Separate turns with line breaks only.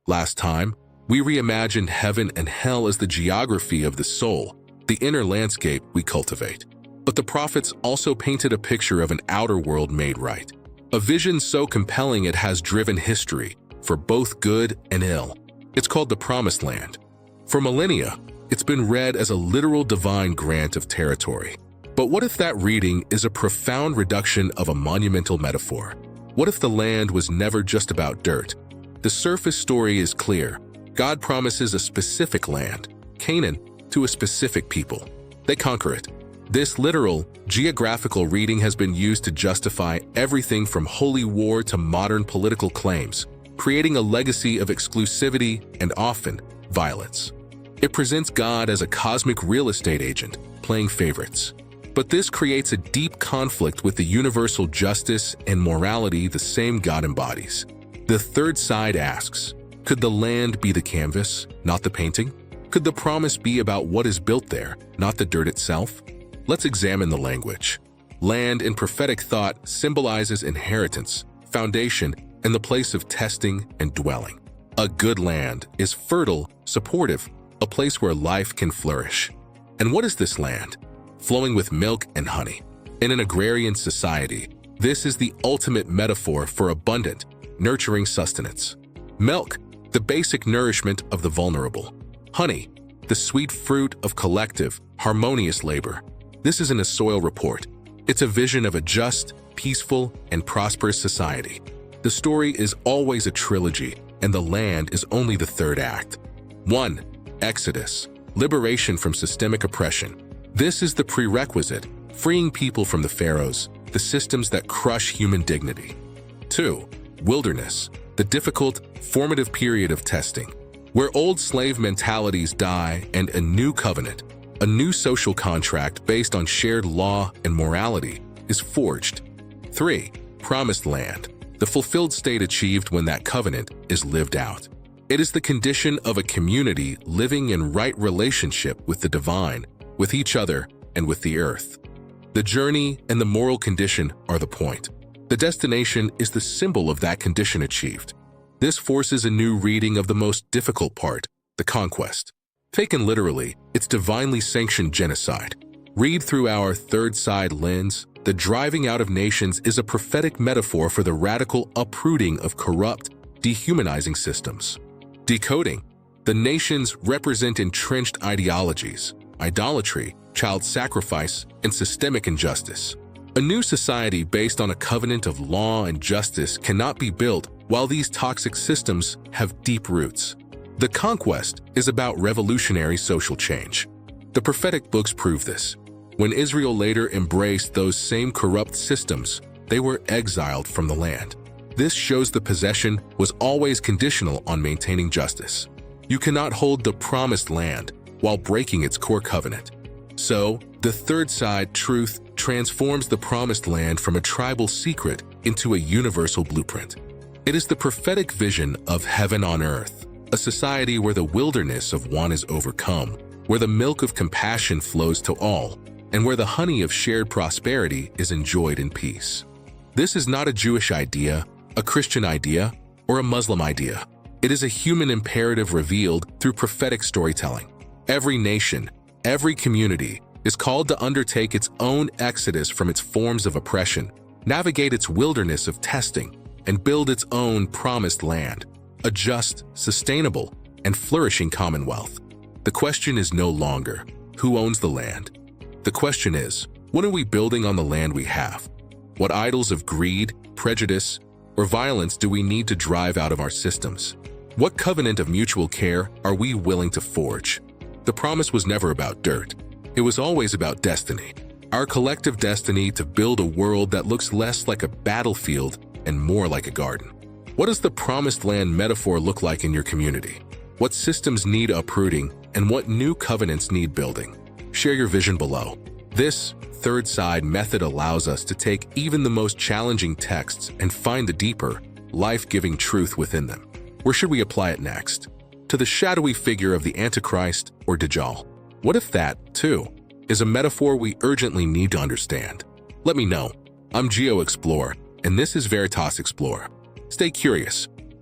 Last time, we reimagined heaven and hell as the geography of the soul, the inner landscape we cultivate. But the prophets also painted a picture of an outer world made right. A vision so compelling it has driven history, for both good and ill. It's called the Promised Land. For millennia, it's been read as a literal divine grant of territory. But what if that reading is a profound reduction of a monumental metaphor? What if the land was never just about dirt? The surface story is clear. God promises a specific land, Canaan, to a specific people. They conquer it. This literal, geographical reading has been used to justify everything from holy war to modern political claims, creating a legacy of exclusivity and often violence. It presents God as a cosmic real estate agent, playing favorites. But this creates a deep conflict with the universal justice and morality the same God embodies. The third side asks, could the land be the canvas, not the painting? Could the promise be about what is built there, not the dirt itself? Let's examine the language. Land in prophetic thought symbolizes inheritance, foundation, and the place of testing and dwelling. A good land is fertile, supportive, a place where life can flourish. And what is this land? Flowing with milk and honey. In an agrarian society, this is the ultimate metaphor for abundant, nurturing sustenance. Milk, the basic nourishment of the vulnerable. Honey, the sweet fruit of collective, harmonious labor. This isn't a soil report. It's a vision of a just, peaceful, and prosperous society. The story is always a trilogy, and the land is only the third act. 1. Exodus, liberation from systemic oppression. This is the prerequisite, freeing people from the pharaohs, the systems that crush human dignity. 2. Wilderness, the difficult, formative period of testing, where old slave mentalities die and a new covenant, a new social contract based on shared law and morality, is forged. 3. Promised land, the fulfilled state achieved when that covenant is lived out. It is the condition of a community living in right relationship with the divine, with each other, and with the earth. The journey and the moral condition are the point. The destination is the symbol of that condition achieved. This forces a new reading of the most difficult part, the conquest. Taken literally, it's divinely sanctioned genocide. Read through our third side lens, the driving out of nations is a prophetic metaphor for the radical uprooting of corrupt, dehumanizing systems. Decoding, the nations represent entrenched ideologies, idolatry, child sacrifice, and systemic injustice. A new society based on a covenant of law and justice cannot be built while these toxic systems have deep roots. The conquest is about revolutionary social change. The prophetic books prove this. When Israel later embraced those same corrupt systems, they were exiled from the land. This shows the possession was always conditional on maintaining justice. You cannot hold the promised land while breaking its core covenant. So, the third side truth transforms the promised land from a tribal secret into a universal blueprint. It is the prophetic vision of heaven on earth, a society where the wilderness of one is overcome, where the milk of compassion flows to all, and where the honey of shared prosperity is enjoyed in peace. This is not a Jewish idea, a Christian idea, or a Muslim idea. It is a human imperative revealed through prophetic storytelling. Every nation, every community is called to undertake its own exodus from its forms of oppression, navigate its wilderness of testing, and build its own promised land, a just, sustainable, and flourishing commonwealth. The question is no longer, who owns the land? The question is, what are we building on the land we have? What idols of greed, prejudice, or violence do we need to drive out of our systems? What covenant of mutual care are we willing to forge? The promise was never about dirt. It was always about destiny. Our collective destiny to build a world that looks less like a battlefield and more like a garden. What does the promised land metaphor look like in your community? What systems need uprooting and what new covenants need building? Share your vision below. This third side method allows us to take even the most challenging texts and find the deeper, life-giving truth within them. Where should we apply it next? To the shadowy figure of the Antichrist or Dajjal? What if that, too, is a metaphor we urgently need to understand? Let me know. I'm Geo Explore, and this is Veritas Explore. Stay curious,